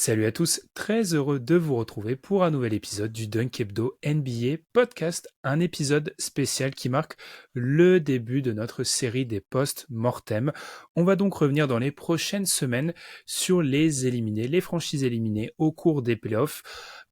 Salut à tous, très heureux de vous retrouver pour un nouvel épisode du Dunk Hebdo NBA Podcast, un épisode spécial qui marque le début de notre série des post-mortem. On va donc revenir dans les prochaines semaines sur les éliminés, les franchises éliminées au cours des playoffs,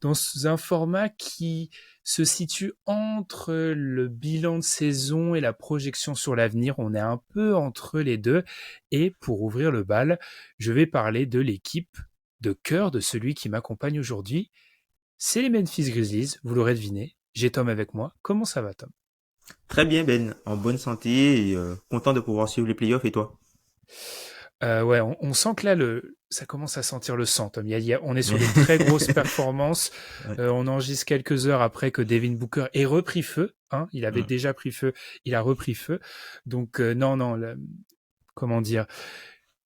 dans un format qui se situe entre le bilan de saison et la projection sur l'avenir. On est un peu entre les deux. Et pour ouvrir le bal, je vais parler de l'équipe de cœur de celui qui m'accompagne aujourd'hui. C'est les Memphis Grizzlies, vous l'aurez deviné. J'ai Tom avec moi. Comment ça va, Tom? Très bien, Ben, en bonne santé et content de pouvoir suivre les playoffs et toi? Ouais, on sent que là, ça commence à sentir le sang, Tom. On est sur de très grosses performances. Ouais. On enregistre quelques heures après que Devin Booker ait repris feu. Hein, il avait Mm. déjà pris feu, il a repris feu. Donc, non, comment dire,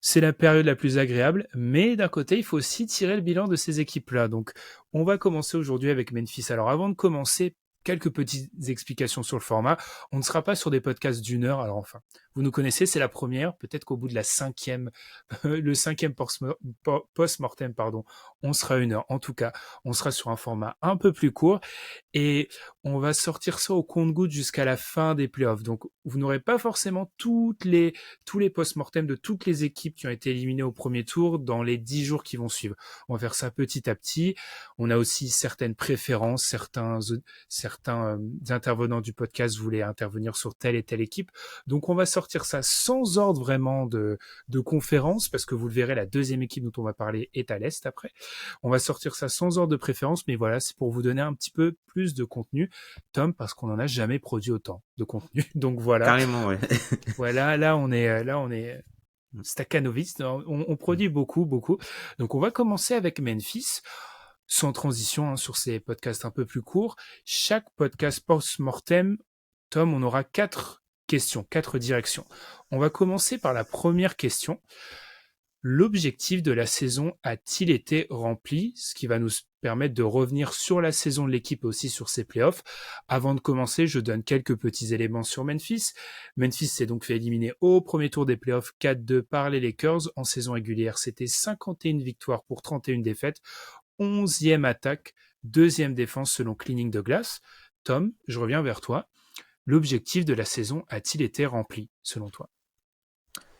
c'est la période la plus agréable, mais d'un côté, il faut aussi tirer le bilan de ces équipes-là. Donc, on va commencer aujourd'hui avec Memphis. Alors, avant de commencer, quelques petites explications sur le format. On ne sera pas sur des podcasts d'une heure. Alors, enfin, vous nous connaissez, c'est la première. Peut-être qu'au bout de la cinquième, le cinquième post-mortem, pardon, on sera une heure. En tout cas, on sera sur un format un peu plus court et on va sortir ça au compte-gouttes jusqu'à la fin des playoffs. Donc, vous n'aurez pas forcément tous les post-mortem de toutes les équipes qui ont été éliminées au premier tour dans les 10 jours qui vont suivre. On va faire ça petit à petit. On a aussi certaines préférences, certains intervenants du podcast voulaient intervenir sur telle et telle équipe. Donc, on va sortir ça sans ordre vraiment de conférence, parce que vous le verrez, la deuxième équipe dont on va parler est à l'Est après. On va sortir ça sans ordre de préférence, mais voilà, c'est pour vous donner un petit peu plus de contenu, Tom, parce qu'on n'en a jamais produit autant de contenu. Donc voilà, Carrément, ouais. voilà, là on est Stakhanovitz, on produit beaucoup, beaucoup. Donc on va commencer avec Memphis, sans transition, hein, sur ces podcasts un peu plus courts. Chaque podcast post-mortem, Tom, on aura 4 questions, 4 directions. On va commencer par la première question. L'objectif de la saison a-t-il été rempli? Ce qui va nous permettre de revenir sur la saison de l'équipe et aussi sur ses playoffs. Avant de commencer, je donne quelques petits éléments sur Memphis. Memphis s'est donc fait éliminer au premier tour des playoffs 4-2 par les Lakers. En saison régulière, c'était 51 victoires pour 31 défaites. 11e attaque, 2e défense selon Cleaning de Glass. Tom, je reviens vers toi. L'objectif de la saison a-t-il été rempli, selon toi?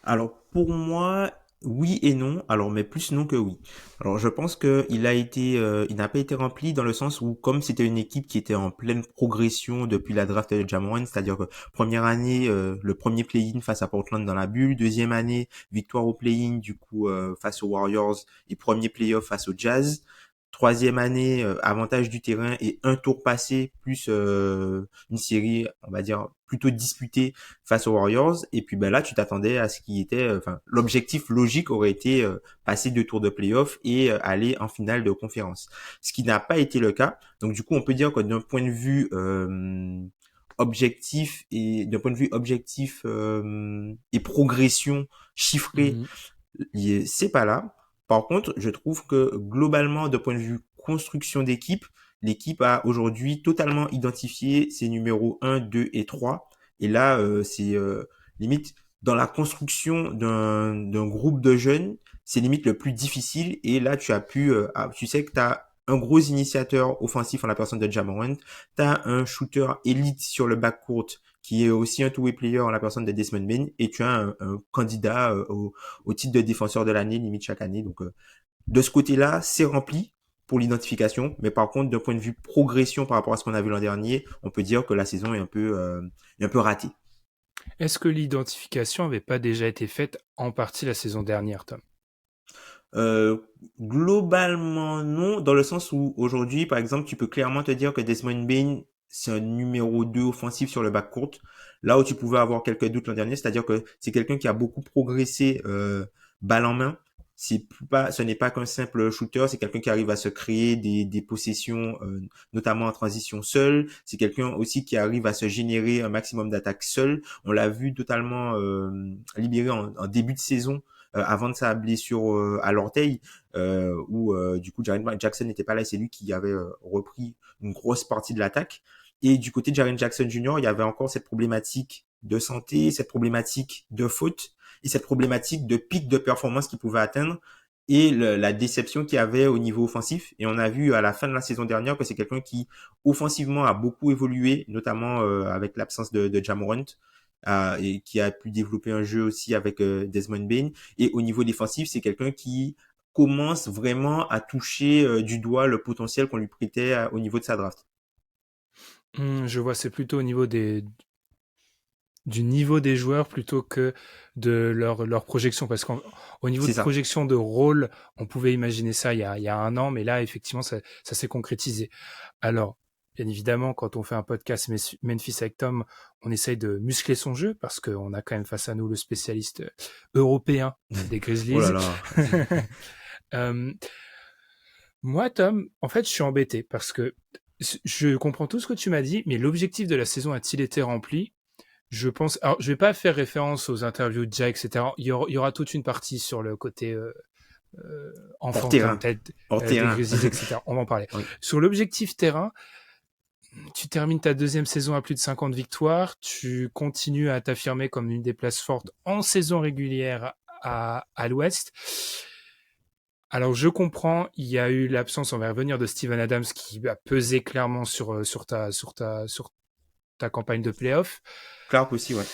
Alors pour moi, oui et non. Alors mais plus non que oui. Alors je pense que il n'a pas été rempli dans le sens où comme c'était une équipe qui était en pleine progression depuis la draft de Ja Morant, c'est-à-dire que première année le premier play-in face à Portland dans la bulle, deuxième année victoire au play-in du coup face aux Warriors et premier play-off face au Jazz. Troisième année, avantage du terrain et un tour passé plus une série, on va dire plutôt disputée face aux Warriors. Et puis ben là, tu t'attendais à ce qui était, enfin, l'objectif logique aurait été passer 2 tours de playoff et aller en finale de conférence. Ce qui n'a pas été le cas. Donc du coup, on peut dire que d'un point de vue objectif et progression chiffrée, Mhm. c'est pas là. Par contre, je trouve que globalement, de point de vue construction d'équipe, l'équipe a aujourd'hui totalement identifié ses numéros 1, 2 et 3. Et là, c'est limite dans la construction d'un groupe de jeunes, c'est limite le plus difficile. Et là, tu sais que tu as un gros initiateur offensif en la personne de Ja Morant, tu as un shooter élite sur le backcourt qui est aussi un two-way player en la personne de Desmond Bain, et tu as un candidat au titre de défenseur de l'année, limite chaque année. Donc, de ce côté-là, c'est rempli pour l'identification. Mais par contre, d'un point de vue progression par rapport à ce qu'on a vu l'an dernier, on peut dire que la saison est un peu ratée. Est-ce que l'identification n'avait pas déjà été faite en partie la saison dernière, Tom? Euh, Globalement, non, dans le sens où aujourd'hui, par exemple, tu peux clairement te dire que Desmond Bain, c'est un numéro 2 offensif sur le backcourt. Là où tu pouvais avoir quelques doutes l'an dernier, c'est-à-dire que c'est quelqu'un qui a beaucoup progressé balle en main. Ce n'est pas qu'un simple shooter, c'est quelqu'un qui arrive à se créer des possessions, notamment en transition seul. C'est quelqu'un aussi qui arrive à se générer un maximum d'attaques seul. On l'a vu totalement libéré en début de saison avant de sa blessure à l'orteil, où du coup Jaren Jackson n'était pas là, c'est lui qui avait repris une grosse partie de l'attaque. Et du côté de Jaren Jackson Jr., il y avait encore cette problématique de santé, cette problématique de faute et cette problématique de pic de performance qu'il pouvait atteindre. et la déception qu'il y avait au niveau offensif. Et on a vu à la fin de la saison dernière que c'est quelqu'un qui offensivement a beaucoup évolué, notamment avec l'absence de Ja Morant, et qui a pu développer un jeu aussi avec Desmond Bane. Et au niveau défensif, c'est quelqu'un qui commence vraiment à toucher du doigt le potentiel qu'on lui prêtait au niveau de sa draft. Je vois, c'est plutôt au niveau du niveau des joueurs plutôt que de leur projection. Parce qu'au niveau C'est de ça. projection de rôle, on pouvait imaginer ça il y a un an, mais là, effectivement, ça s'est concrétisé. Alors, bien évidemment, quand on fait un podcast Memphis avec Tom, on essaye de muscler son jeu parce qu'on a quand même face à nous le spécialiste européen des Oh là Grizzlies. là. Euh, Moi, Tom, en fait, je suis embêté parce que je comprends tout ce que tu m'as dit, mais l'objectif de la saison a-t-il été rempli? Je pense. Alors, je vais pas faire référence aux interviews de Jack, etc. Il y aura toute une partie sur le côté Hors enfantin, terrain. peut-être Hors des terrain. Grizzlies, etc. On va en parler. Oui. Sur l'objectif terrain, tu termines ta deuxième saison à plus de 50 victoires, tu continues à t'affirmer comme une des places fortes en saison régulière à l'Ouest. Alors je comprends, il y a eu l'absence, on va revenir, de Steven Adams qui a pesé clairement sur ta campagne de playoff. Clark aussi, ouais.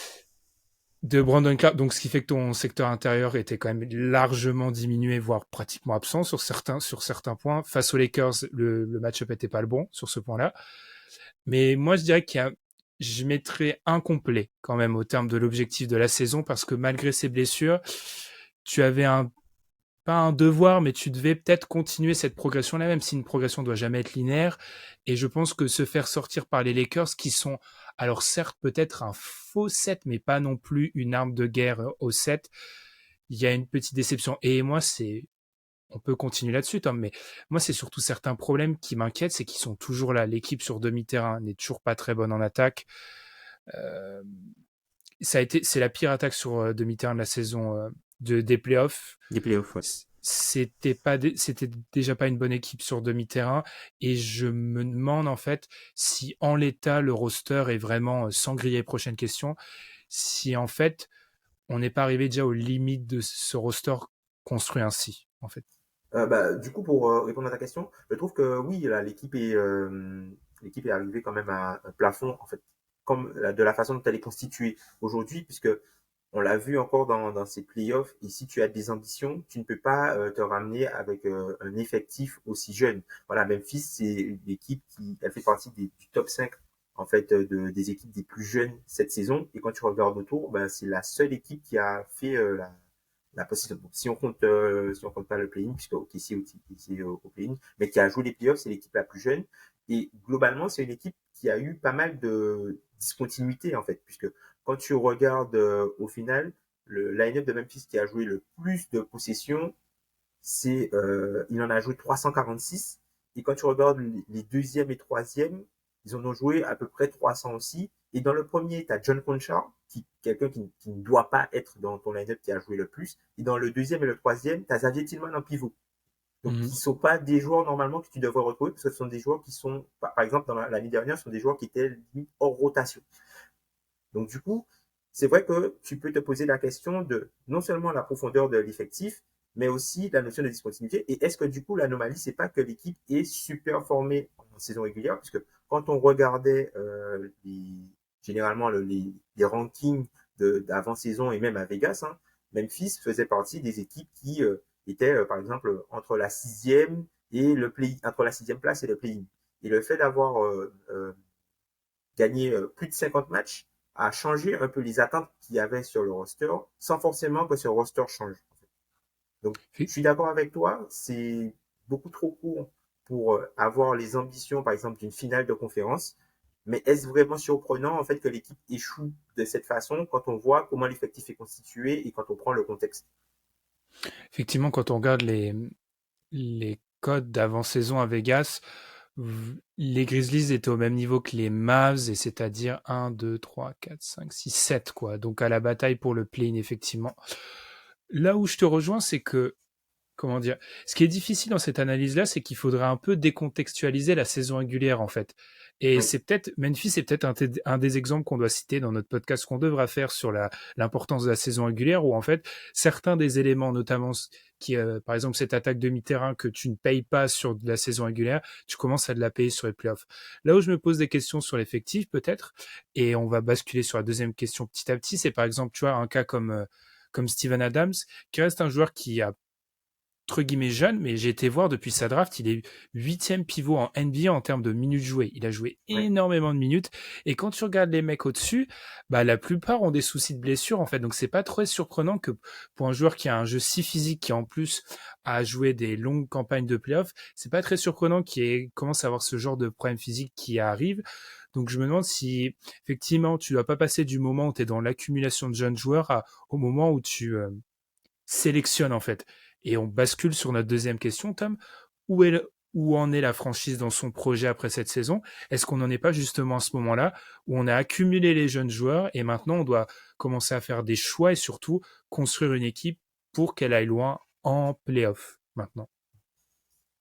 De Brandon Clark, donc ce qui fait que ton secteur intérieur était quand même largement diminué, voire pratiquement absent sur certains points. Face aux Lakers, le match-up était pas le bon sur ce point-là. Mais moi, je dirais je mettrais incomplet quand même au terme de l'objectif de la saison parce que malgré ces blessures, tu avais pas un devoir, mais tu devais peut-être continuer cette progression-là, même si une progression doit jamais être linéaire. Et je pense que se faire sortir par les Lakers, qui sont, alors certes, peut-être un faux 7, mais pas non plus une arme de guerre au 7, il y a une petite déception. Et moi, on peut continuer là-dessus, Tom, mais moi, c'est surtout certains problèmes qui m'inquiètent, c'est qu'ils sont toujours là. L'équipe sur demi-terrain n'est toujours pas très bonne en attaque. Euh, c'est la pire attaque sur demi-terrain de la saison des playoffs. Des playoffs, ouais. C'était déjà pas une bonne équipe sur demi-terrain et je me demande en fait si en l'état le roster est vraiment sans griller prochaine question, si en fait on n'est pas arrivé déjà aux limites de ce roster construit ainsi en fait. Du coup, pour répondre à ta question, je trouve que oui, là, l'équipe est arrivée quand même à un plafond, en fait, comme de la façon dont elle est constituée aujourd'hui, puisque on l'a vu encore dans ces playoffs. Et si tu as des ambitions, tu ne peux pas te ramener avec un effectif aussi jeune. Voilà, Memphis, c'est une équipe elle fait partie du top 5 en fait des équipes des plus jeunes cette saison. Et quand tu regardes autour, ben, c'est la seule équipe qui a fait la possible. Si on compte pas le play-in, puisque OKC est au play-in, mais qui a joué les playoffs, c'est l'équipe la plus jeune. Et globalement, c'est une équipe qui a eu pas mal de discontinuité, en fait, puisque quand tu regardes au final, le line-up de Memphis qui a joué le plus de possessions, il en a joué 346. Et quand tu regardes les deuxième et troisième, ils en ont joué à peu près 300 aussi. Et dans le premier, tu as John Conchar, quelqu'un qui ne doit pas être dans ton line-up qui a joué le plus. Et dans le deuxième et le troisième, tu as Xavier Tillman en pivot. Donc, qui sont pas des joueurs normalement que tu devrais retrouver, parce que ce sont des joueurs qui sont, par exemple, dans l'année dernière, ce sont des joueurs qui étaient hors rotation. Donc, du coup, c'est vrai que tu peux te poser la question de non seulement la profondeur de l'effectif, mais aussi la notion de discontinuité. Et est-ce que du coup, l'anomalie, c'est pas que l'équipe est super formée en saison régulière, puisque quand on regardait généralement les rankings d'avant-saison et même à Vegas, hein, Memphis faisait partie des équipes qui étaient, par exemple, entre la sixième et entre la sixième place et le play-in. Et le fait d'avoir gagné plus de 50 matchs a changé un peu les attentes qu'il y avait sur le roster, sans forcément que ce roster change. Donc, je suis d'accord avec toi, c'est beaucoup trop court pour avoir les ambitions, par exemple, d'une finale de conférence. Mais est-ce vraiment surprenant, en fait, que l'équipe échoue de cette façon quand on voit comment l'effectif est constitué et quand on prend le contexte? Effectivement, quand on regarde les codes d'avant-saison à Vegas, les Grizzlies étaient au même niveau que les Mavs, et c'est-à-dire 1, 2, 3, 4, 5, 6, 7, quoi. Donc à la bataille pour le play-in, effectivement. Là où je te rejoins, c'est que comment dire? Ce qui est difficile dans cette analyse-là, c'est qu'il faudrait un peu décontextualiser la saison régulière, en fait. Et Oui, c'est peut-être, Memphis, c'est peut-être un des exemples qu'on doit citer dans notre podcast qu'on devra faire sur l'importance de la saison régulière, où en fait, certains des éléments, notamment par exemple, cette attaque demi-terrain que tu ne payes pas sur de la saison régulière, tu commences à de la payer sur les playoffs. Là où je me pose des questions sur l'effectif, peut-être, et on va basculer sur la deuxième question petit à petit, c'est par exemple, tu vois, un cas comme Steven Adams, qui reste un joueur qui a entre guillemets jeune, mais j'ai été voir depuis sa draft, il est huitième pivot en NBA en termes de minutes jouées. Il a joué oui, énormément de minutes. Et quand tu regardes les mecs au-dessus, bah, la plupart ont des soucis de blessure, en fait. Donc, c'est pas très surprenant que pour un joueur qui a un jeu si physique, qui en plus a joué des longues campagnes de playoffs, c'est pas très surprenant commence à avoir ce genre de problème physique qui arrive. Donc, je me demande si, effectivement, tu dois pas passer du moment où tu es dans l'accumulation de jeunes joueurs au moment où tu sélectionne en fait. Et on bascule sur notre deuxième question, Tom. Où en est la franchise dans son projet après cette saison? Est-ce qu'on n'en est pas justement à ce moment-là où on a accumulé les jeunes joueurs et maintenant on doit commencer à faire des choix et surtout construire une équipe pour qu'elle aille loin en playoff maintenant?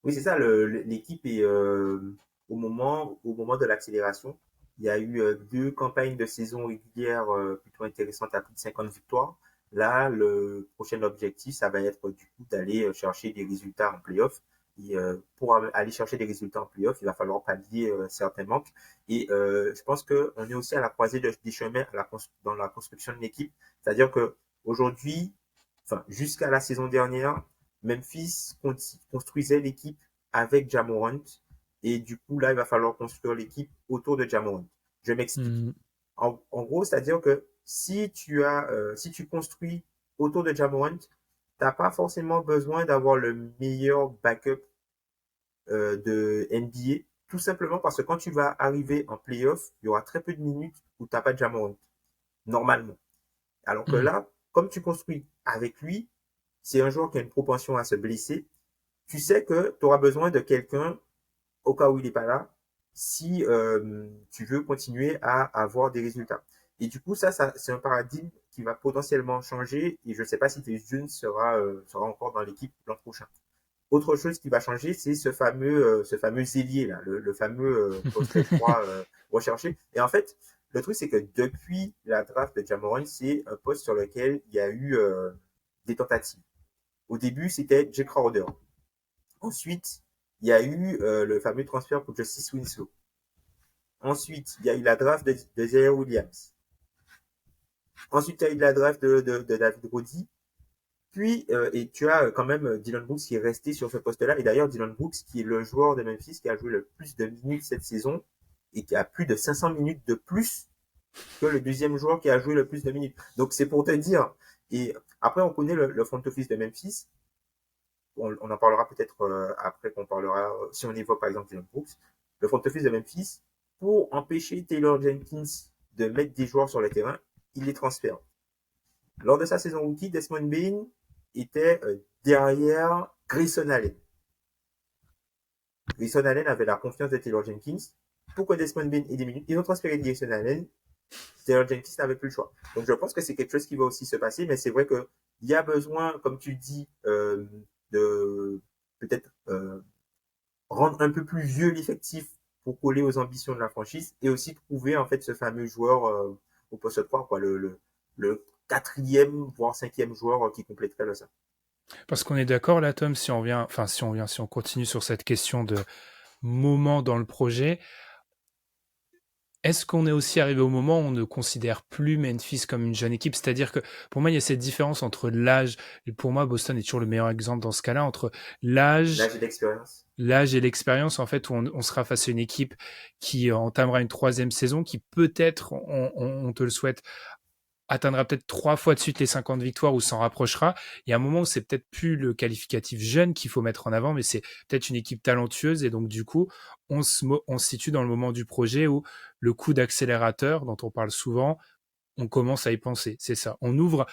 oui, c'est ça. L'équipe est au moment de l'accélération. Il y a eu deux campagnes de saison régulière plutôt intéressantes à plus de 50 victoires. Là, le prochain objectif, ça va être du coup d'aller chercher des résultats en playoff. Et pour aller chercher des résultats en playoff, il va falloir pallier certains manques. Et je pense qu'on est aussi à la croisée des chemins dans la construction de l'équipe. C'est-à-dire que aujourd'hui, enfin jusqu'à la saison dernière, Memphis construisait l'équipe avec Ja Morant. Et du coup, là, il va falloir construire l'équipe autour de Ja Morant. Je m'explique. Hmm. En gros, c'est-à-dire que si tu construis autour de Ja Morant, t'as pas forcément besoin d'avoir le meilleur backup de NBA, tout simplement parce que quand tu vas arriver en playoff, il y aura très peu de minutes où t'as pas de Ja Morant, normalement. Alors que Hmm. là, comme tu construis avec lui, c'est un joueur qui a une propension à se blesser. Tu sais que tu auras besoin de quelqu'un au cas où il n'est pas là, si tu veux continuer à avoir des résultats. Et du coup, ça c'est un paradigme qui va potentiellement changer. Et je ne sais pas si Tyus Jones sera encore dans l'équipe l'an prochain. Autre chose qui va changer, c'est ce fameux ailier là, le fameux poste 3 recherché. Et en fait, le truc c'est que depuis la draft de Ja Morant, c'est un poste sur lequel il y a eu des tentatives. Au début, c'était Jake Crowder. Ensuite, il y a eu le fameux transfert pour Justice Winslow. Ensuite, il y a eu la draft de Zaire Williams. Ensuite, il y a eu la draft de David Roddy. Puis, et tu as quand même Dylan Brooks qui est resté sur ce poste-là. Et d'ailleurs, Dylan Brooks, qui est le joueur de Memphis qui a joué le plus de minutes cette saison et qui a plus de 500 minutes de plus que le deuxième joueur qui a joué le plus de minutes. Donc, c'est pour te dire. Et après, on connaît le front office de Memphis. On en parlera peut-être après qu'on parlera, si on évoque par exemple Dylan Brooks. Le front office de Memphis, pour empêcher Taylor Jenkins de mettre des joueurs sur le terrain, il les transfère. Lors de sa saison rookie, Desmond Bain était derrière Grayson Allen. Grayson Allen avait la confiance de Taylor Jenkins. Pour que Desmond Bain ait des minutes, ils ont transféré Grayson Allen. Taylor Jenkins n'avait plus le choix. Donc je pense que c'est quelque chose qui va aussi se passer, mais c'est vrai qu'il y a besoin, comme tu dis, de peut-être rendre un peu plus vieux l'effectif pour coller aux ambitions de la franchise et aussi trouver en fait ce fameux joueur au poste 3, quoi, le quatrième voire cinquième joueur qui compléterait le ça. Parce qu'on est d'accord là, Tom, si on continue sur cette question de moment dans le projet, est-ce qu'on est aussi arrivé au moment où on ne considère plus Memphis comme une jeune équipe? C'est-à-dire que pour moi, il y a cette différence entre l'âge, et pour moi, Boston est toujours le meilleur exemple dans ce cas-là, entre l'âge, L'âge et l'expérience. l'âge et l'expérience, en fait, où on sera face à une équipe qui entamera une troisième saison, qui peut-être, on te le souhaite, atteindra peut-être 3 fois de suite les 50 victoires ou s'en rapprochera. Il y a un moment où c'est peut-être plus le qualificatif jeune qu'il faut mettre en avant, mais c'est peut-être une équipe talentueuse et donc du coup, on se situe dans le moment du projet où le coup d'accélérateur dont on parle souvent, on commence à y penser. C'est ça. On ouvre,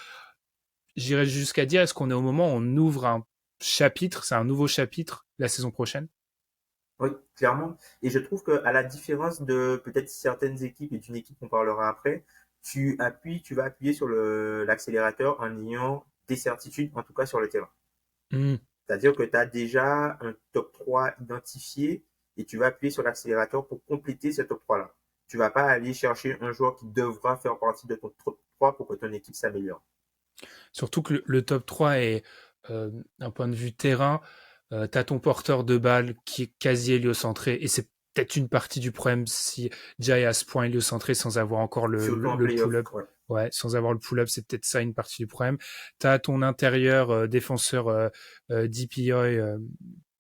j'irais jusqu'à dire, est-ce qu'on est au moment où on ouvre un chapitre, c'est un nouveau chapitre la saison prochaine? Oui, clairement. Et je trouve que à la différence de peut-être certaines équipes et d'une équipe qu'on parlera après, tu vas appuyer sur l'accélérateur en ayant des certitudes, en tout cas sur le terrain. Hmm. C'est-à-dire que tu as déjà un top 3 identifié et tu vas appuyer sur l'accélérateur pour compléter ce top 3-là. Tu vas pas aller chercher un joueur qui devra faire partie de ton top 3 pour que ton équipe s'améliore. Surtout que le top 3 est, d'un point de vue terrain, tu as ton porteur de balle qui est quasi héliocentré, et c'est peut-être une partie du problème si Jay est à ce point héliocentré sans avoir encore Surtout en le playoff. pull-up. Ouais. Ouais, sans avoir le pull-up, c'est peut-être ça une partie du problème. Tu as ton intérieur défenseur DPI,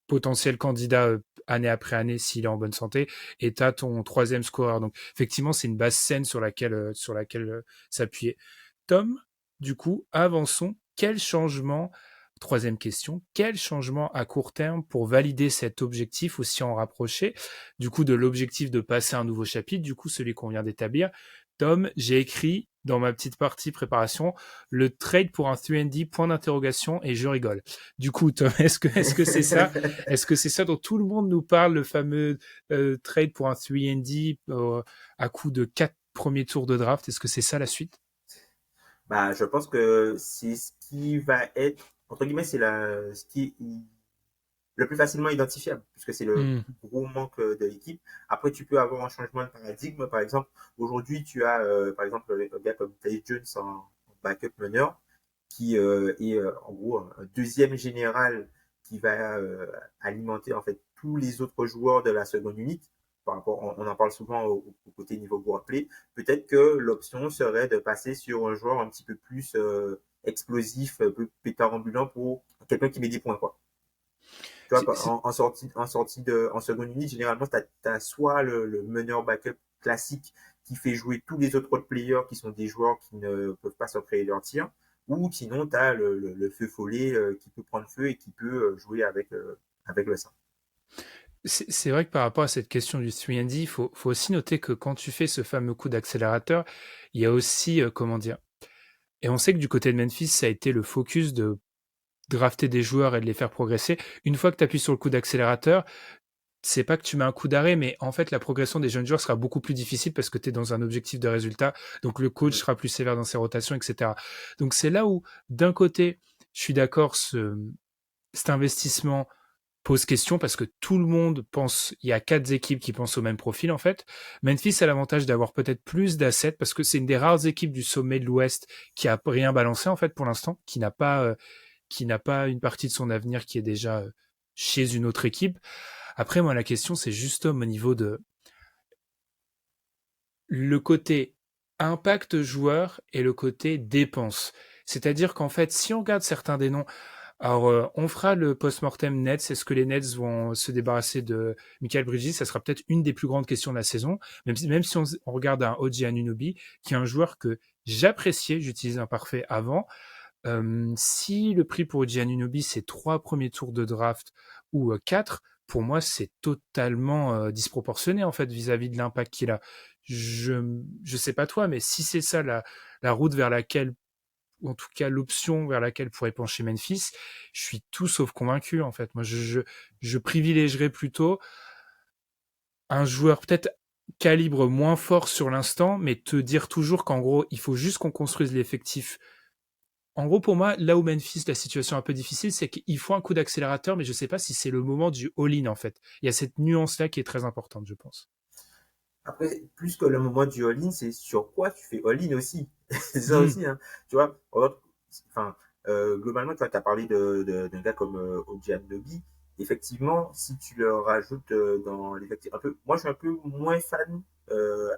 potentiel candidat année après année s'il est en bonne santé, et tu as ton troisième scoreur. Donc effectivement, c'est une base saine sur laquelle s'appuyer. Tom, du coup, avançons. Quel changement, troisième question, quel changement à court terme pour valider cet objectif ou s'y en rapprocher, du coup, de l'objectif de passer un nouveau chapitre, du coup, celui qu'on vient d'établir. Tom, j'ai écrit dans ma petite partie préparation le trade pour un 3&D, point d'interrogation, et je rigole. Du coup, Tom, est-ce que c'est ça? Est-ce que c'est ça dont tout le monde nous parle, le fameux trade pour un 3&D à coup de 4 premiers tours de draft? Est-ce que c'est ça la suite? Bah, je pense que c'est ce qui va être, entre guillemets, ce qui est le plus facilement identifiable, puisque c'est le Hmm. plus gros manque de l'équipe. Après, tu peux avoir un changement de paradigme. Par exemple, aujourd'hui, tu as, par exemple, un gars comme Tyus Jones en backup meneur, qui est en gros un deuxième général qui va alimenter en fait tous les autres joueurs de la seconde unité. Par rapport, on en parle souvent au côté niveau workplay. Peut-être que l'option serait de passer sur un joueur un petit peu plus explosif, un peu pétard ambulant pour quelqu'un qui met des points, quoi. Tu vois, en seconde unité, généralement, tu as soit le meneur backup classique qui fait jouer tous les autres role players qui sont des joueurs qui ne peuvent pas se créer leur tir, ou sinon, tu as le feu follet qui peut prendre feu et qui peut jouer avec le sein. C'est vrai que par rapport à cette question du 3&D, faut aussi noter que quand tu fais ce fameux coup d'accélérateur, il y a aussi, comment dire, et on sait que du côté de Memphis, ça a été le focus de drafter des joueurs et de les faire progresser. Une fois que tu appuies sur le coup d'accélérateur, c'est pas que tu mets un coup d'arrêt, mais en fait, la progression des jeunes joueurs sera beaucoup plus difficile parce que tu es dans un objectif de résultat. Donc, le coach Mm. sera plus sévère dans ses rotations, etc. Donc, c'est là où, d'un côté, je suis d'accord, cet investissement pose question parce que tout le monde pense, il y a 4 équipes qui pensent au même profil en fait. Memphis a l'avantage d'avoir peut-être plus d'assets parce que c'est une des rares équipes du sommet de l'Ouest qui a rien balancé en fait pour l'instant, qui n'a pas une partie de son avenir qui est déjà chez une autre équipe. Après, moi, la question, c'est juste au niveau de le côté impact joueur et le côté dépense. C'est-à-dire qu'en fait, si on regarde certains des noms, alors on fera le post-mortem Nets. Est-ce que les Nets vont se débarrasser de Michael Bridges? Ça sera peut-être une des plus grandes questions de la saison. Même si on regarde un OG Anunoby, qui est un joueur que j'appréciais, j'utilise un parfait avant. Si le prix pour OG Anunoby, c'est 3 premiers tours de draft ou 4, pour moi, c'est totalement disproportionné en fait vis-à-vis de l'impact qu'il a. Je sais pas toi, mais si c'est ça la route vers laquelle, ou en tout cas l'option vers laquelle pourrait pencher Memphis, je suis tout sauf convaincu en fait. Moi, je privilégierais plutôt un joueur peut-être calibre moins fort sur l'instant, mais te dire toujours qu'en gros, il faut juste qu'on construise l'effectif. En gros, pour moi, là où Memphis, la situation est un peu difficile, c'est qu'il faut un coup d'accélérateur, mais je ne sais pas si c'est le moment du all-in, en fait. Il y a cette nuance-là qui est très importante, je pense. Après, plus que le moment du all-in, c'est sur quoi tu fais all-in aussi. C'est ça Mmh. aussi, hein. Tu vois, enfin, globalement, tu vois, as parlé d'un gars comme OG Anunoby. Effectivement, si tu le rajoutes dans l'effectif, un peu, moi, je suis un peu moins fan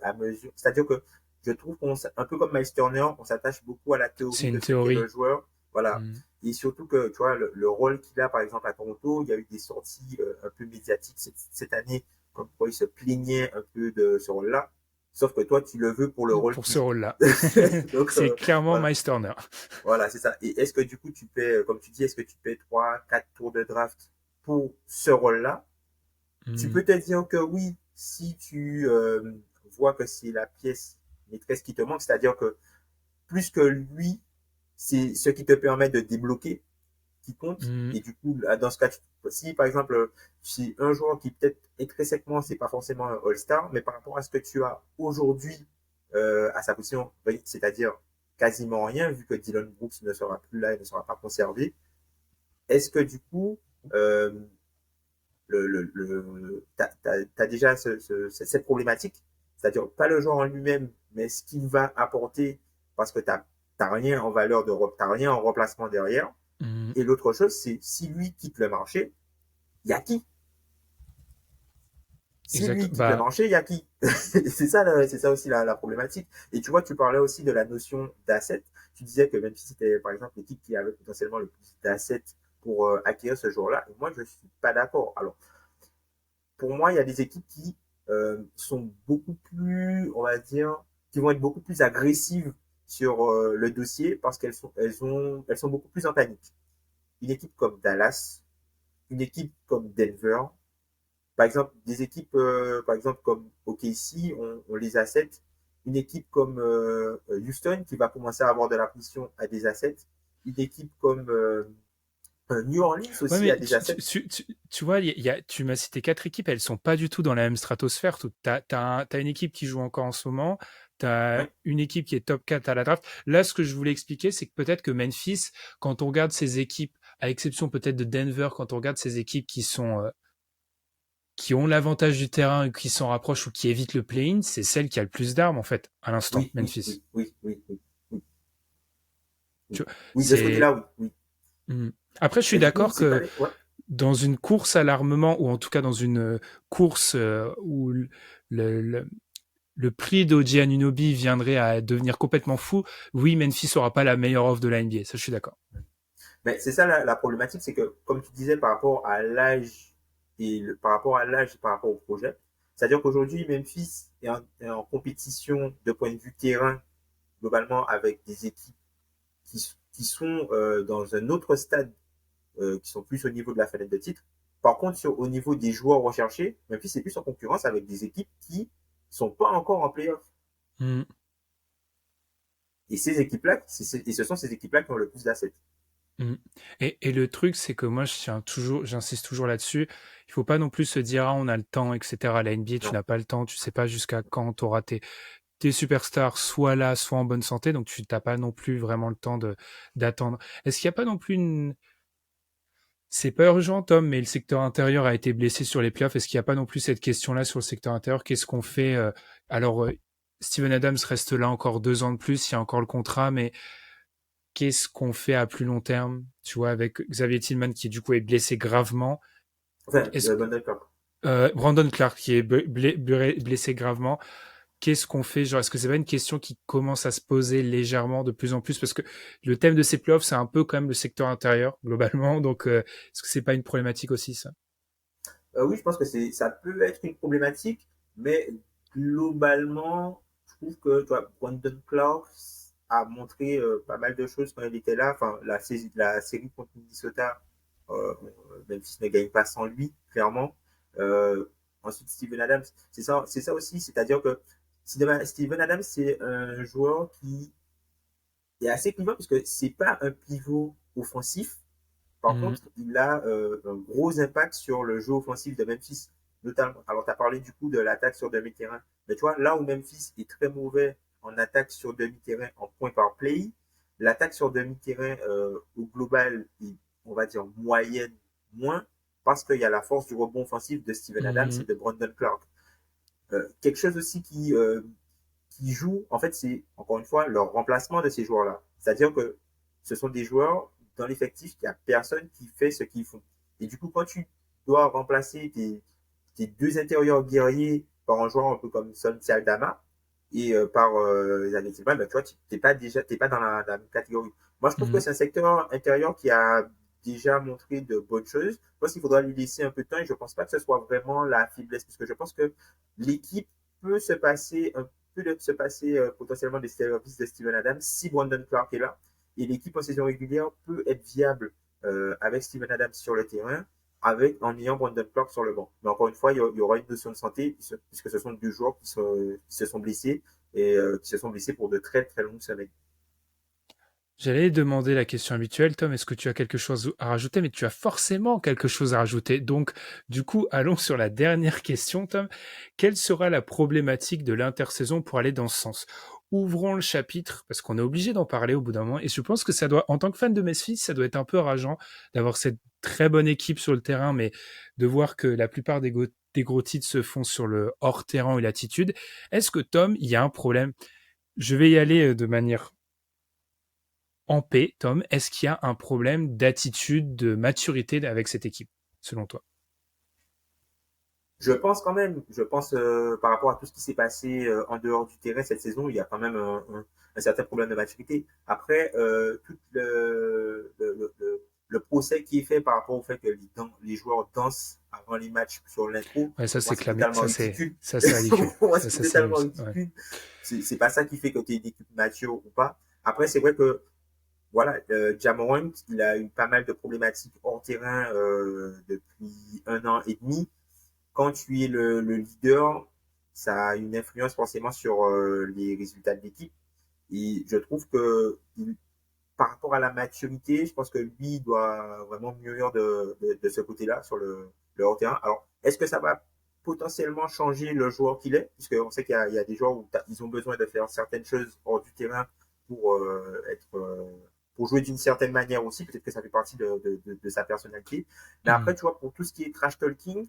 à mesure. C'est-à-dire que je trouve un peu comme Miles Turner, on s'attache beaucoup à la C'est théorie de une ce qu'est le théorie. joueur. Voilà. Mmh. Et surtout que, tu vois, le rôle qu'il a, par exemple, à Toronto, il y a eu des sorties un peu médiatiques cette année comme quoi il se plaignait un peu de ce rôle-là. Sauf que toi, tu le veux pour le rôle Pour qu'il ce joue. rôle-là. Donc, C'est clairement voilà. Miles Turner. Voilà, c'est ça. Et est-ce que du coup, tu paies, comme tu dis, est-ce que tu paies 3 4 tours de draft pour ce rôle-là? Tu Mmh. peux te dire que oui, si tu vois que c'est la pièce maîtresse qui te manque, c'est-à-dire que plus que lui, c'est ce qui te permet de débloquer qui compte. Mmh. Et du coup, là, dans ce cas, si par exemple, si un joueur qui peut-être intrinsèquement, c'est pas forcément un All-Star, mais par rapport à ce que tu as aujourd'hui à sa position, c'est-à-dire quasiment rien, vu que Dylan Brooks ne sera plus là et ne sera pas conservé, est-ce que du coup, euh, t'as déjà cette problématique, c'est-à-dire pas le joueur en lui-même, mais ce qu'il va apporter parce que t'as rien en valeur t'as rien en remplacement derrière. Mhm. Et l'autre chose, c'est si lui quitte le marché, il y a qui? Si Exact. lui quitte le Bah, marché, il y a qui? C'est ça aussi la problématique. Et tu vois, tu parlais aussi de la notion d'asset. Tu disais que même si c'était, par exemple, l'équipe qui avait potentiellement le plus d'assets pour acquérir ce jour-là, et moi, je suis pas d'accord. Alors, pour moi, il y a des équipes qui sont beaucoup plus, on va dire, qui vont être beaucoup plus agressives sur le dossier parce elles sont beaucoup plus en panique. Une équipe comme Dallas, une équipe comme Denver, par exemple, des équipes, par exemple, comme OKC, on les assets. Une équipe comme Houston, qui va commencer à avoir de la pression, à des assets. Une équipe comme New Orleans ouais, aussi mais a des assets. tu vois, tu m'as cité quatre équipes, elles sont pas du tout dans la même stratosphère. T'as une équipe qui joue encore en ce moment, t'as Ouais. une équipe qui est top 4 à la draft. Là, ce que je voulais expliquer, c'est que peut-être que Memphis, quand on regarde ces équipes, à exception peut-être de Denver, quand on regarde ces équipes qui ont l'avantage du terrain et qui s'en rapprochent ou qui évitent le play-in, c'est celle qui a le plus d'armes, en fait, à l'instant, Oui, oui, Memphis. oui, oui, oui, oui, oui, Tu oui. vois, Oui, de ce c'est. côté-là, oui, oui. Hmm. Après, je suis Mais du coup, d'accord c'est que pas les... Ouais. dans une course à l'armement, ou en tout cas dans une course où le, le prix d'OG Anunoby viendrait à devenir complètement fou, oui, Memphis n'aura pas la meilleure offre de la NBA. Ça, je suis d'accord. Mais c'est ça la problématique, c'est que, comme tu disais, par rapport à l'âge par rapport à l'âge et par rapport au projet, c'est-à-dire qu'aujourd'hui, Memphis est en compétition de point de vue terrain, globalement, avec des équipes qui sont dans un autre stade, qui sont plus au niveau de la fenêtre de titre. Par contre, au niveau des joueurs recherchés, Memphis est plus en concurrence avec des équipes qui sont pas encore en playoff. Mm. Et ces équipes-là, et ce sont ces équipes-là qui ont le plus d'assets. Mm. Et le truc, c'est que moi, j'insiste toujours là-dessus. Il faut pas non plus se dire, ah, on a le temps, etc. À la NBA, tu Non. n'as pas le temps, tu sais pas jusqu'à quand tu auras tes superstars soit là, soit en bonne santé, donc tu n'as pas non plus vraiment le temps d'attendre. Est-ce qu'il n'y a pas non plus une. C'est pas urgent, Tom, mais le secteur intérieur a été blessé sur les playoffs. Est-ce qu'il n'y a pas non plus cette question-là sur le secteur intérieur? Qu'est-ce qu'on fait Alors, Steven Adams reste là encore 2 ans de plus, il y a encore le contrat, mais qu'est-ce qu'on fait à plus long terme? Tu vois, avec Xavier Tillman qui du coup est blessé gravement. Enfin, Est-ce que d'accord. Brandon Clark qui est blessé gravement? Qu'est-ce qu'on fait? Genre, est-ce que c'est pas une question qui commence à se poser légèrement de plus en plus? Parce que le thème de ces playoffs, c'est un peu quand même le secteur intérieur, globalement. Donc, est-ce que c'est pas une problématique aussi, ça? Oui, je pense que ça peut être une problématique, mais globalement, je trouve que toi, Brandon Clark a montré pas mal de choses quand il était là. Enfin, la série contre Minnesota, Memphis ne gagne pas sans lui, clairement. Euh, Ensuite, Steven Adams, c'est ça aussi. C'est-à-dire que Steven Adams, c'est un joueur qui est assez clivant parce que c'est pas un pivot offensif. Par Mhm. contre, il a un gros impact sur le jeu offensif de Memphis. Notamment, alors, tu as parlé du coup de l'attaque sur demi-terrain. Mais tu vois, là où Memphis est très mauvais en attaque sur demi-terrain en point par play, l'attaque sur demi-terrain au global est, on va dire, moyenne moins parce qu'il y a la force du rebond offensif de Steven Adams et Mhm. de Brandon Clark. Quelque chose aussi qui joue, en fait, c'est encore une fois leur remplacement de ces joueurs-là. C'est-à-dire que ce sont des joueurs dans l'effectif, il n'y a personne qui fait ce qu'ils font. Et du coup, quand tu dois remplacer tes deux intérieurs guerriers par un joueur un peu comme Son Sialdama et par Xavier Tillman, ben, tu vois, t'es pas dans la même catégorie. Moi, je trouve que Mhm. c'est un secteur intérieur qui a déjà montré de bonnes choses. Je pense qu'il faudra lui laisser un peu de temps et je pense pas que ce soit vraiment la faiblesse, parce que je pense que l'équipe peut se passer potentiellement des services de Steven Adams si Brandon Clark est là. Et l'équipe en saison régulière peut être viable avec Steven Adams sur le terrain, en ayant Brandon Clark sur le banc. Mais encore une fois, il y aura une notion de santé, puisque ce sont deux joueurs qui se sont blessés et qui se sont blessés pour de très très longues semaines. J'allais demander la question habituelle, Tom, est-ce que tu as quelque chose à rajouter? Mais tu as forcément quelque chose à rajouter. Donc, du coup, allons sur la dernière question, Tom. Quelle sera la problématique de l'intersaison pour aller dans ce sens? ouvrons le chapitre, parce qu'on est obligé d'en parler au bout d'un moment. Et je pense que ça doit, en tant que fan de Memphis, ça doit être un peu rageant d'avoir cette très bonne équipe sur le terrain, mais de voir que la plupart des gros titres se font sur le hors-terrain et l'attitude. Est-ce que, Tom, il y a un problème? Je vais y aller de manière en paix, Tom. Est-ce qu'il y a un problème d'attitude, de maturité avec cette équipe, selon toi? Je pense quand même, par rapport à tout ce qui s'est passé en dehors du terrain cette saison, il y a quand même un certain problème de maturité. Après, tout le procès qui est fait par rapport au fait que les joueurs dansent avant les matchs sur l'intro, Ouais, ça pour moi c'est c'est clamé, totalement ridicule. ça c'est ridicule. Pour moi Ça, c'est ça c'est totalement ouais. ridicule. C'est pas ça qui fait que tu es une équipe mature ou pas. Après, c'est vrai que voilà, Ja Morant, il a eu pas mal de problématiques hors terrain depuis 1 an et demi. Quand tu es le leader, ça a une influence forcément sur les résultats de l'équipe. Et je trouve que par rapport à la maturité, je pense que lui il doit vraiment mûrir de ce côté-là sur le hors-terrain. Alors, est-ce que ça va potentiellement changer le joueur qu'il est? Puisqu'on sait qu'il y a des joueurs où ils ont besoin de faire certaines choses hors du terrain pour pour jouer d'une certaine manière aussi. Peut-être que ça fait partie de sa personnalité. Mais après, tu vois, pour tout ce qui est trash talking,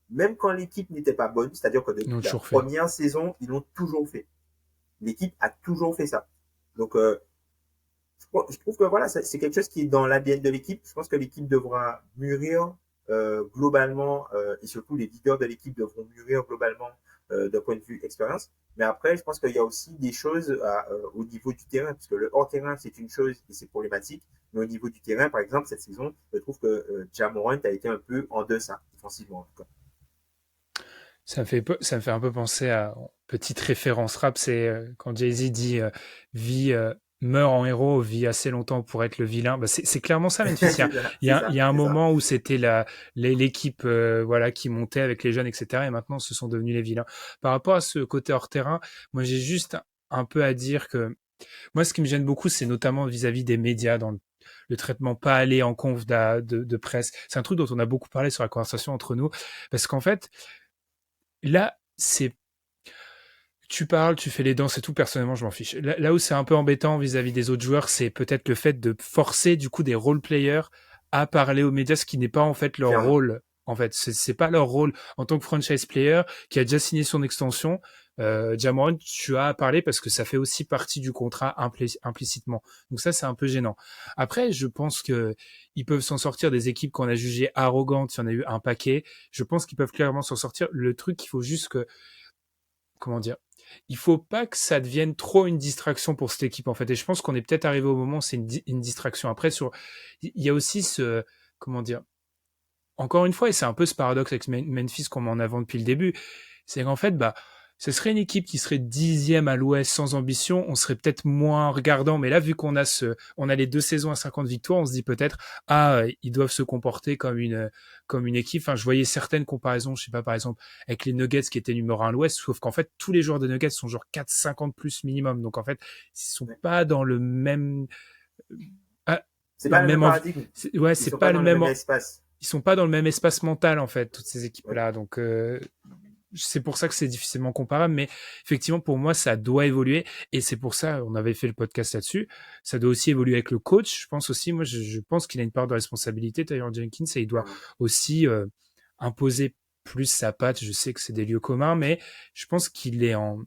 même quand l'équipe n'était pas bonne, c'est-à-dire que Ils l'ont depuis la toujours fait. première saison, ils l'ont toujours fait. L'équipe a toujours fait ça. Donc, je trouve que voilà, c'est quelque chose qui est dans l'ADN de l'équipe. Je pense que l'équipe devra mûrir globalement, et surtout les leaders de l'équipe devront mûrir globalement d'un point de vue expérience. Mais après, je pense qu'il y a aussi des choses au niveau du terrain, parce que le hors-terrain, c'est une chose et c'est problématique. Mais au niveau du terrain, par exemple, cette saison, je trouve que Ja Morant a été un peu en deçà, défensivement en tout cas. Ça me fait un peu penser à petite référence rap, c'est quand Jay-Z dit vie meurt en héros, vit assez longtemps pour être le vilain. Bah, c'est clairement ça, Memphis. C'est ça, Il y c'est a, il ça, y a un c'est ça. moment où c'était l'équipe voilà, qui montait avec les jeunes, etc. Et maintenant, ce sont devenus les vilains. Par rapport à ce côté hors terrain, moi j'ai juste un peu à dire que moi, ce qui me gêne beaucoup, c'est notamment vis-à-vis des médias dans le traitement pas aller en conf de presse. C'est un truc dont on a beaucoup parlé sur la conversation entre nous, parce qu'en fait, là, c'est tu parles, tu fais les danses et tout, personnellement, je m'en fiche. Là où c'est un peu embêtant vis-à-vis des autres joueurs, c'est peut-être le fait de forcer du coup des role-players à parler aux médias, ce qui n'est pas en fait leur Clairement. rôle. En fait, c'est pas leur rôle en tant que franchise player qui a déjà signé son extension. Ja Morant, tu as à parler parce que ça fait aussi partie du contrat implicitement. Donc ça, c'est un peu gênant. Après, je pense que ils peuvent s'en sortir des équipes qu'on a jugées arrogantes. Il y en a eu un paquet. Je pense qu'ils peuvent clairement s'en sortir. Le truc, il faut juste que, comment dire, il faut pas que ça devienne trop une distraction pour cette équipe en fait. Et je pense qu'on est peut-être arrivé au moment où c'est une distraction. Après, il y a aussi ce, comment dire, encore une fois, et c'est un peu ce paradoxe avec Memphis qu'on met en avant depuis le début, c'est qu'en fait, bah, ce serait une équipe qui serait 10e à l'Ouest sans ambition, on serait peut-être moins regardant, mais là, vu qu'on a on a les 2 saisons à 50 victoires, on se dit peut-être, ah, ils doivent se comporter comme une équipe. Enfin, je voyais certaines comparaisons, je sais pas, par exemple, avec les Nuggets qui étaient numéro 1 à l'Ouest, sauf qu'en fait, tous les joueurs des Nuggets sont genre 4-50 plus minimum. Donc, en fait, ils sont Ouais. pas dans le même, ah, C'est dans pas le le même même paradigme. ouais, Ils c'est sont pas pas le dans le même, même espace. ils sont pas dans le même espace mental en fait, toutes ces Ouais. équipes-là. Donc c'est pour ça que c'est difficilement comparable, mais effectivement pour moi ça doit évoluer et c'est pour ça on avait fait le podcast là-dessus. Ça doit aussi évoluer avec le coach. Je pense aussi, moi je pense qu'il a une part de responsabilité, Taylor Jenkins, et il doit Clairement. aussi imposer plus sa patte. Je sais que c'est des lieux communs, mais je pense qu'il est en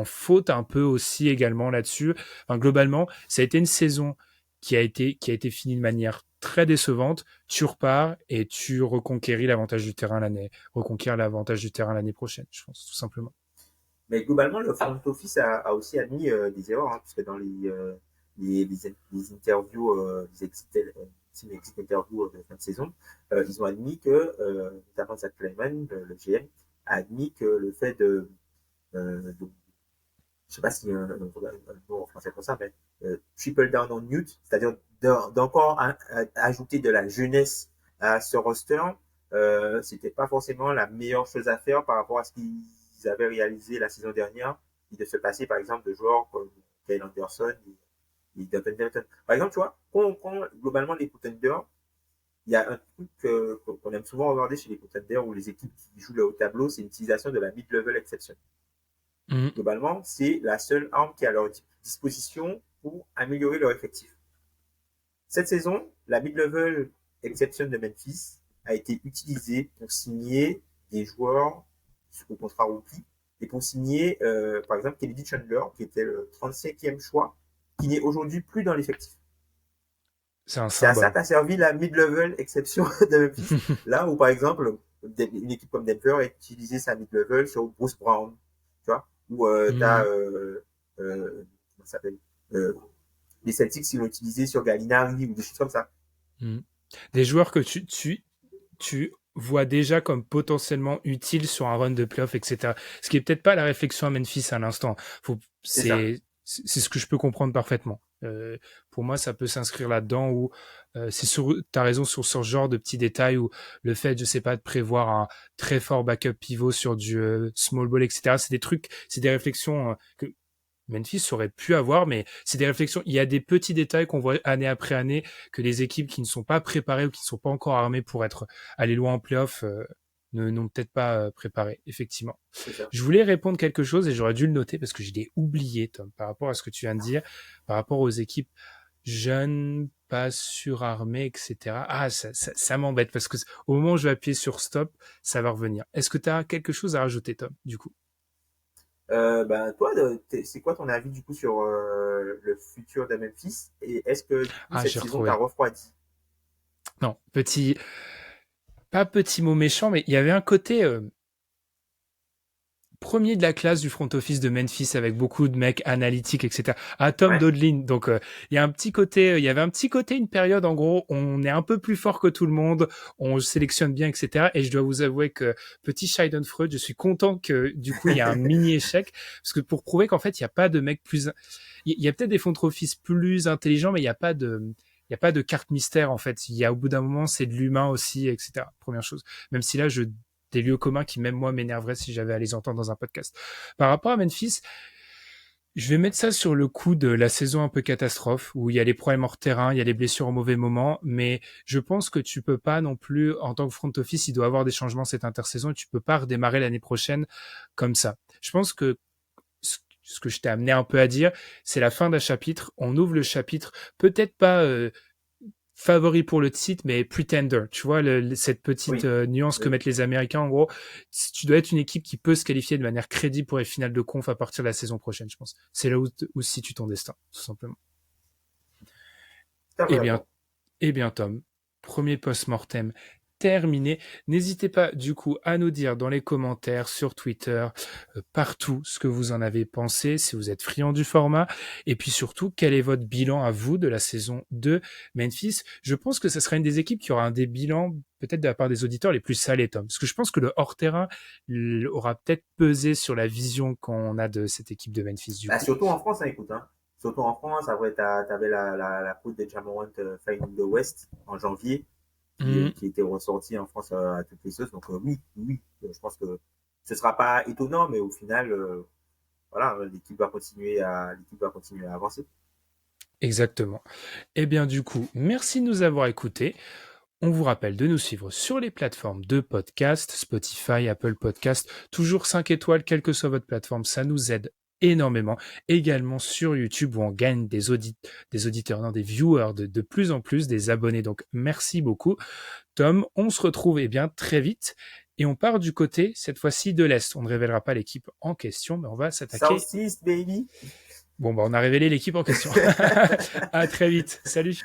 faute un peu aussi également là-dessus. Enfin, globalement, ça a été une saison qui a été finie de manière très décevante. Tu repars et tu reconquéris l'avantage du terrain reconquérir l'avantage du terrain l'année prochaine, je pense, tout simplement. Mais globalement, le front office a aussi admis des erreurs, hein, puisque dans les interviews, les exit interviews de fin de saison, ils ont admis que, notamment Zach Kleiman, le GM, a admis que le fait de je sais pas s'il y a un mot en français pour ça, mais triple down on youth, c'est-à-dire d'encore ajouter de la jeunesse à ce roster, c'était pas forcément la meilleure chose à faire par rapport à ce qu'ils avaient réalisé la saison dernière, et de se passer par exemple de joueurs comme Kyle Anderson et Duncan Delton. Par exemple, tu vois, quand on prend globalement les contenders, il y a un truc qu'on aime souvent regarder chez les contenders ou les équipes qui jouent le haut tableau, c'est l'utilisation de la mid-level exception. Mhm. Globalement, c'est la seule arme qui est à leur disposition pour améliorer leur effectif. Cette saison, la mid-level exception de Memphis a été utilisée pour signer des joueurs au contrat rookie et pour signer, par exemple, Kennedy Chandler, qui était le 35e choix, qui n'est aujourd'hui plus dans l'effectif. C'est un C'est à ça symbole. qu'a servi la mid-level exception de Memphis. Là où, par exemple, une équipe comme Denver a utilisé sa mid-level sur Bruce Brown, tu vois, où tu as, Mhm. comment ça s'appelle, les Celtics, ils l'ont utilisé sur Gallinari ou des choses comme ça. Mhm. Des joueurs que tu vois déjà comme potentiellement utiles sur un run de playoff, etc. Ce qui est peut-être pas la réflexion à Memphis à l'instant. C'est ça. C'est ce que je peux comprendre parfaitement. Pour moi, ça peut s'inscrire là-dedans où t'as raison sur ce genre de petits détails où le fait, je sais pas, de prévoir un très fort backup pivot sur du small ball, etc. C'est des trucs, c'est des réflexions que Memphis aurait pu avoir, mais c'est des réflexions. Il y a des petits détails qu'on voit année après année que les équipes qui ne sont pas préparées ou qui ne sont pas encore armées pour être aller loin en playoff n'ont peut-être pas préparé, effectivement. C'est ça. Je voulais répondre quelque chose et j'aurais dû le noter parce que je l'ai oublié, Tom, par rapport à ce que tu viens de dire, par rapport aux équipes jeunes, pas surarmées, etc. Ah, ça m'embête parce que au moment où je vais appuyer sur stop, ça va revenir. Est-ce que tu as quelque chose à rajouter, Tom, du coup? Ben, toi, c'est quoi ton avis du coup sur le futur de Memphis et est-ce que du coup Ah, cette j'ai saison t'a retrouvé. refroidi? Non, pas petit mot méchant, mais il y avait un côté premier de la classe du front office de Memphis avec beaucoup de mecs analytiques, etc. Ah, Tom Ouais. Dodlin. Donc, il y a un petit côté, il y avait un petit côté, une période, en gros, on est un peu plus fort que tout le monde, on sélectionne bien, etc. Et je dois vous avouer que petit Schadenfreude, je suis content que, du coup, il y a un mini échec, parce que pour prouver qu'en fait, il n'y a pas de mecs plus, il y a peut-être des front office plus intelligents, mais il n'y a pas de, il y a pas de carte mystère, en fait. Il y a, au bout d'un moment, c'est de l'humain aussi, etc. Première chose. Même si là, des lieux communs qui même moi m'énerveraient si j'avais à les entendre dans un podcast. Par rapport à Memphis, je vais mettre ça sur le coup de la saison un peu catastrophe, où il y a les problèmes hors terrain, il y a les blessures au mauvais moment, mais je pense que tu peux pas non plus, en tant que front office, il doit y avoir des changements cette intersaison et tu peux pas redémarrer l'année prochaine comme ça. Je pense que ce que je t'ai amené un peu à dire, c'est la fin d'un chapitre, on ouvre le chapitre, peut-être pas favori pour le titre, mais pretender. Tu vois, cette petite Oui. nuance que Oui. mettent les Américains, en gros, tu dois être une équipe qui peut se qualifier de manière crédible pour les finales de conf à partir de la saison prochaine, je pense. C'est là où se situe ton destin, tout simplement. Tout à fait Eh bien, d'accord. eh bien, Tom, premier post-mortem terminé. N'hésitez pas, du coup, à nous dire dans les commentaires, sur Twitter, partout, ce que vous en avez pensé, si vous êtes friand du format, et puis surtout, quel est votre bilan à vous de la saison de Memphis. Je pense que ce sera une des équipes qui aura un des bilans, peut-être de la part des auditeurs, les plus salés, Tom. Parce que je pense que le hors-terrain aura peut-être pesé sur la vision qu'on a de cette équipe de Memphis, du Bah, coup. surtout en France, hein, écoute, hein. Surtout en France, après, t'avais la coupe des Jamorant Final de West en janvier Mmh. qui était ressortie en France à toutes les sauces. Donc oui, oui, je pense que ce sera pas étonnant, mais au final, voilà, l'équipe va continuer à avancer. Exactement. Eh bien, du coup, merci de nous avoir écoutés. On vous rappelle de nous suivre sur les plateformes de podcast, Spotify, Apple Podcast, toujours 5 étoiles, quelle que soit votre plateforme, ça nous aide énormément. Également sur YouTube où on gagne des auditeurs, non, des viewers de plus en plus, des abonnés. Donc merci beaucoup. Tom, on se retrouve bien très vite et on part du côté, cette fois-ci, de l'Est. On ne révélera pas l'équipe en question, mais on va s'attaquer. Southeast, baby! Bon, bah, on a révélé l'équipe en question. À très vite. Salut.